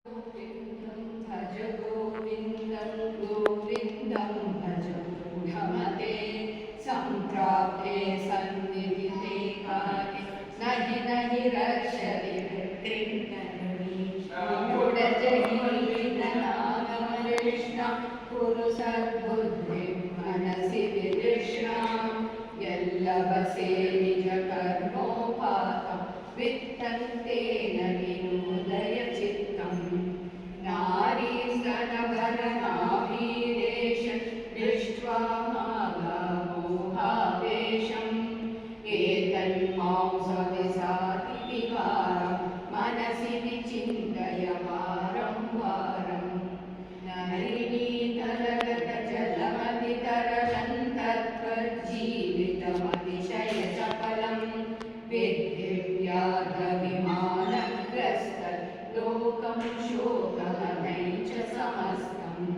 भज गोविन्दं गोविन्दं भज मूढमते सम्प्राप्ते सन्निधिते काले नहि नहि रक्षति वृत्तिं मूढजहीननागमकृष्ण कुरु सद्बुद्धिं मनसि वितृष्णां यल्लभसे निजकर्मोपातं वित्तन्तेन विनोदय चित्तम् नारीस्तनभरनाभीदेशं दृष्ट्वा माघमोहावेशम् एतन्मांसविसाति विकारं मनसि विचिन्तय वारं वारम् नलिनीतरगतजलमतितरलं तत्त्वज्जीवितमतिशयचपलं विद्धिव्याधविमानग्रस्तलोकं शोकहनैः च समस्तम्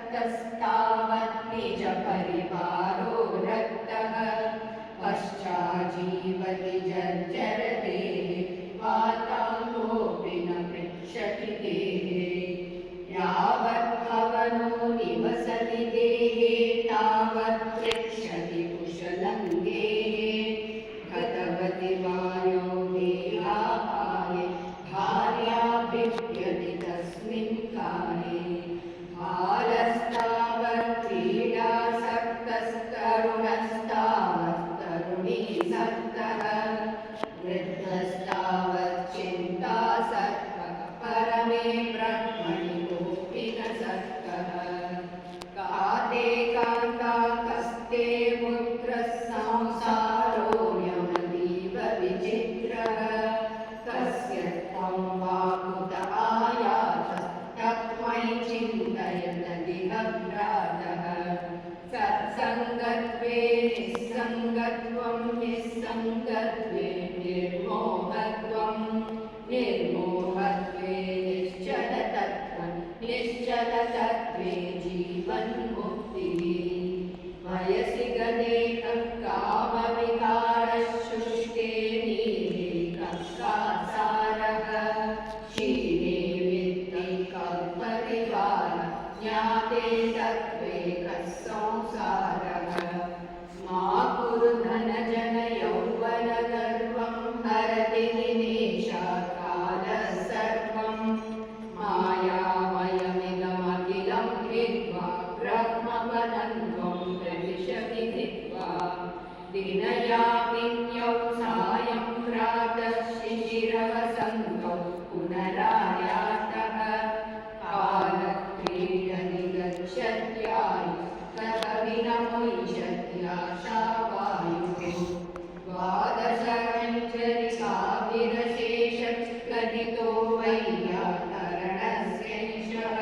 यावद्वित्तोपार्जनसक्तस्तावत् निजपरिवारो रक्तः पश्चाजीवति जर्जरदेहे वातालोऽपि न पृच्छति देहे यावत् भवनो निवसति देहे तावत् पृच्छति कुशलं देहे गतवति वायो देहापाये भार्या भिद्यति तस्मिन् काले बालस्तावत् क्रीडासक्तस्तरुणस्तावत् तरुणीसक्तः वृद्धस्तावत् चिन्तासक्तः परमे ब्रह्मणि कोऽपि न सक्तः काते कान्ता कस्ते पुत्रः संसारोऽयमतीव विचित्रः कस्य त्वं वा कुत आयातस्तस्मै चिन्तयन्नधिगभ्रातः सत्सङ्गत्वे निस्सङ्गत्वं निस्सङ्गत्वे निर्मोहत्वं निर्मोहत्वे निश्चलतत्त्वं निश्चलतत्त्वे जीवन्मुक्तिः वयसि गदेकः कामविकारः शुष्के नीले कक्कासारः क्षीणे वित्ते कल्परिवारः ज्ञाते तत्त्वे कः संसारः मा कुरु धनजनयौवनगर्वं हरति निमेषात् कालः सर्वं मायामयमिदमखिलं हित्वा ब्रह्मपदं त्वं प्रविशति धित्वा दिनयामिन्यौ सायं प्रातः शिशिरवसन्तौ पुनरायातः कालक्रीडति गच्छत्यायु तत विनमुञ्चत्याशावायुः द्वादशरञ्जरिकाभिरशेषगदितो वैयाकरणस्यैषः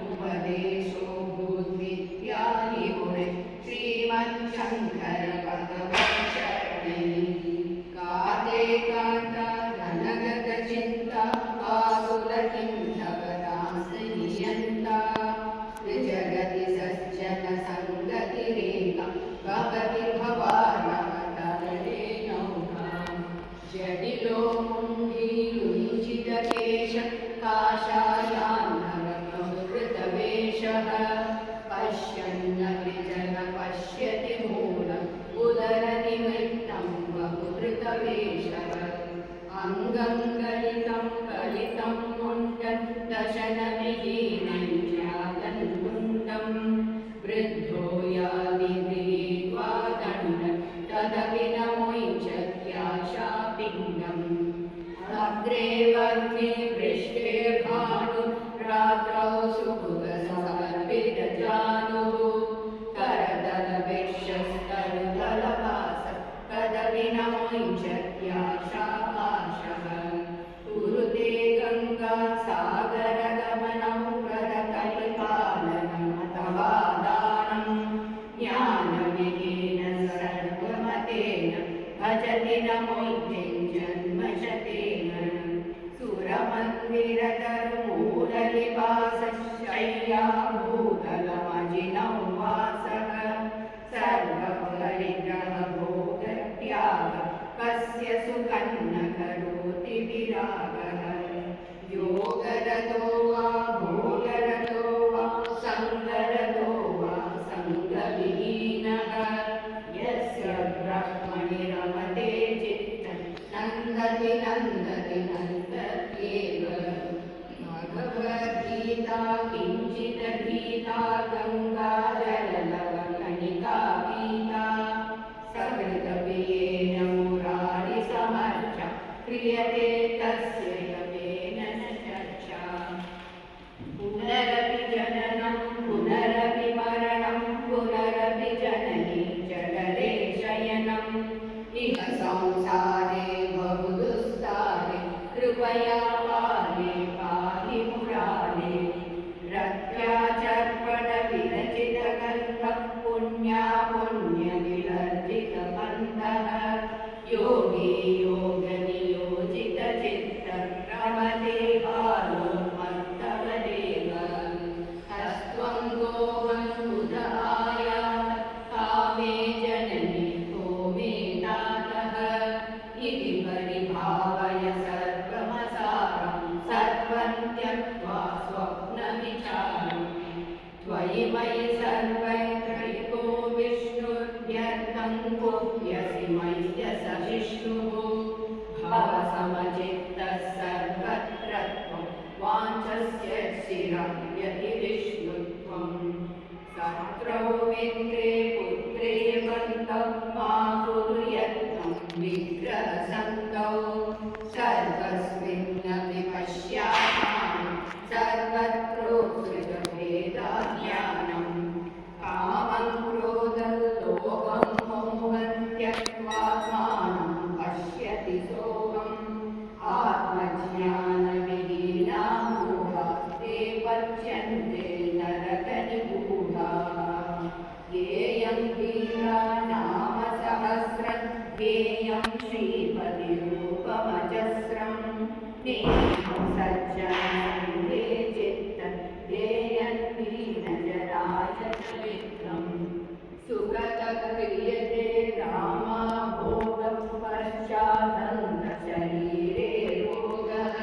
उपदेशो भूद्विद्याहि मुने श्रीमच्छङ्करभगवच्छरणैः काते कान्ता धनगतचिन्ता काकुलकिञ्चवदांसि नियन्ता त्रिजगति सज्जन सङ्गतिरेका भवति भवानवतरणे नौका जटिलो मुण्डीरुचितकेश काषायान्धरमृतवेषः पश्यन्नपि जन पश्यति मूलम् उदरनिमित्तं बहुधृतवेषः अङ्गं गलितं कलितं मुण्डं दशनविहीनं जातं मुण्डं वृद्धो यादि गृहीत्वा दण्डं तदपि न मुञ्चत्याशापिण्डम् अग्रे वर्गे पृष्ठे भानुः रात्रौ सुभुगसमर्पितजानुः करतलभिक्षस्तरुतलभासः तदपि न मुञ्चत्याशापाशः कुरुते गङ्गा सागरगमनं परकलिपालनम् अथवा दानं ज्ञानविहीन सर्वमतेन भजति न मुञ्चिन् जन्मशतेन सुरमन् नन्दति नन्दति नन्दत्येव भगवद्गीता किञ्चित् गीता गङ्गा जललवकणिका पीता सकृतपेन मुरारिसमर्च क्रियते तस्य यमेन न चर्चा पुनरपि जननं पुनरपि मरणं पुनरपि जननी जठरे शयनम् इह संसारे बहुदुस्तारे कृपया पाहि पाहि मुरारे रत्याचर्पणविरचितगन्धः पुण्या पुण्यविवर्जितबन्धः योगी योगनियोजितचित्तः रमते बालो मत्तवदेव हस्त्वं गोवं उदहायात् कामे जननि को मे तातः इति परिभावय सर्वमसारं सर्वं त्यक्त्वा स्वप्नविचारम् त्वयि मयि सर्वैत्रैको विष्णुर्व्यर्थं गुह्यसि मय्य सहिष्णुः भवसमचित्तः सर्वत्र त्वं वाञ्छस्य शिरं यदि विष्णुत्वं शत्रौ मित्रे पुत्रे बन्धौ मा कुरु यत्नं विग्रहसङ्गौ सर्वस्मिन्नपि पश्यात्मानं सर्वत्रोत्सृजभेदाज्ञानं कामं क्रोधं लोभं मोहं त्यक्त्वात्मानं पश्यति सोऽहम् आत्मज्ञानविहीना मूढा ते पच्यन्ते नरकनिगूढाः ज्ञेयं गीता नाम सहस्रं ज्ञेयं श्रीपतिरूपमजस्रं ज्ञेयं सज्जनसङ्गे चित्तं ज्ञेयं दीनजनायचरित्रम् सुगतः क्रियते रामाभोगं पश्चादन्तशरीरे रोगः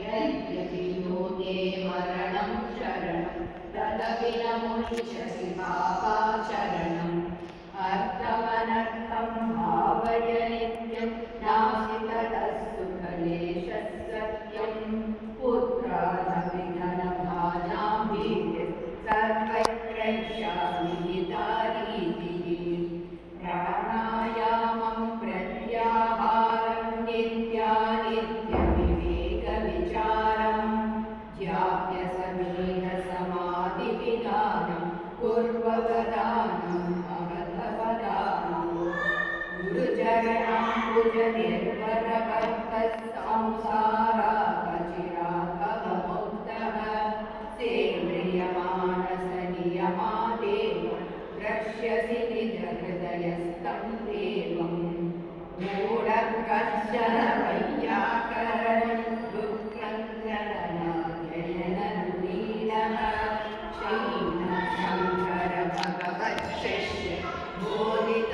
यद्यपि योगे मरणं शरणं तदपि न मुञ्चति पापाचरणम् अर्थमनर्थं भावय नित्यं नास्ति ततः सुखलेशः सत्यं पुत्रादपि धनभाजां भीतिः सर्वत्रैषामि हितारीतिः प्राणायामं प्रत्याहारं नित्यानित्यविवेकविचारं ज्याप्यसमेधसमाधिविधानं कुर्ववदानं अवधवदानं गुरुचरणं भुजनिर्भरभक्तः संसारापचिराभवमुक्तः सेन्द्रियमानसनियमादेव द्रक्ष्यसि निजहृदयस्थं देवं मूढकर्षण वैयाकरणं दुःखङ्करणाध्ययननुलीनः शैनशङ्कर भगवत्शिष्य बोधित